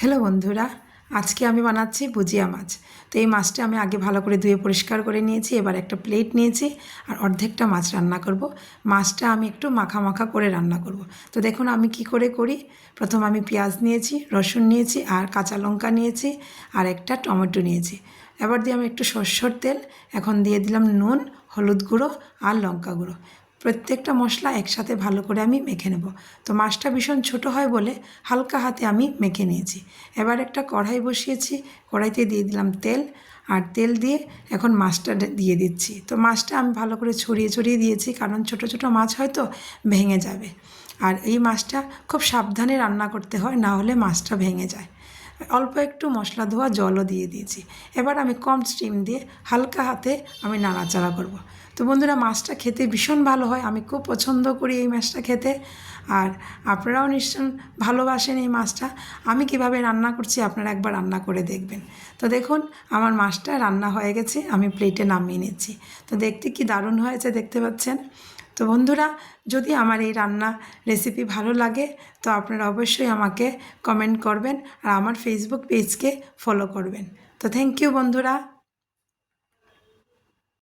Hello বন্ধুরা, আজকে আমি বানাচ্ছি ভুজিয়া মাছ। তো এই মাছটা আমি আগে ভালো করে ধুয়ে পরিষ্কার করে নিয়েছি। এবার একটা প্লেট নিয়েছি আর অর্ধেকটা মাছ রান্না করব। মাছটা আমি একটু মাখা মাখা করে রান্না করব। তো দেখুন আমি কি করে করি। প্রথম আমি পেঁয়াজ নিয়েছি, রসুন নিয়েছি আর কাঁচা লঙ্কা নিয়েছি আর একটা টমেটো নিয়েছি। এবার দিয়ে আমি একটু সরষের তেল, এখন দিয়ে দিলাম নুন, হলুদ গুঁড়ো আর লঙ্কা গুঁড়ো। প্রত্যেকটা মশলা একসাথে ভালো করে আমি মেখে নেব। তো মাছটা ভীষণ ছোট হয় বলে হালকা হাতে আমি মেখে নিয়েছি। এবার একটা কড়াই বসিয়েছি, কড়াইতে দিয়ে দিলাম তেল, আর তেল দিয়ে এখন মাছটা দিয়ে দিচ্ছি। তো মাছটা আমি ভালো করে ছড়িয়ে ছড়িয়ে দিয়েছি, কারণ ছোট ছোট মাছ হয়তো ভেঙে যাবে। আর এই মাছটা খুব সাবধানে রান্না করতে হয়, না হলে মাছটা ভেঙে যায়। অল্প একটু মশলা ধোয়া জলও দিয়ে দিয়েছি। এবার আমি কম স্টিম দিয়ে হালকা হাতে আমি নাড়াচাড়া করব। তো বন্ধুরা, মাছটা খেতে ভীষণ ভালো হয়, আমি খুব পছন্দ করি এই মাছটা খেতে। আর আপনারাও নিশ্চয় ভালোবাসেন এই মাছটা। আমি কিভাবে রান্না করছি আপনারা একবার রান্না করে দেখবেন। তো দেখুন আমার মাছটা রান্না হয়ে গেছে, আমি প্লেটে নামিয়ে নিচ্ছি। তো দেখতে কি দারুণ হয়েছে, দেখতে পাচ্ছেন। তো বন্ধুরা, যদি আমার এই রান্না রেসিপি ভালো লাগে তো আপনারা অবশ্যই আমাকে কমেন্ট করবেন আর আমার ফেসবুক পেজকে ফলো করবেন। তো থ্যাংক ইউ বন্ধুরা।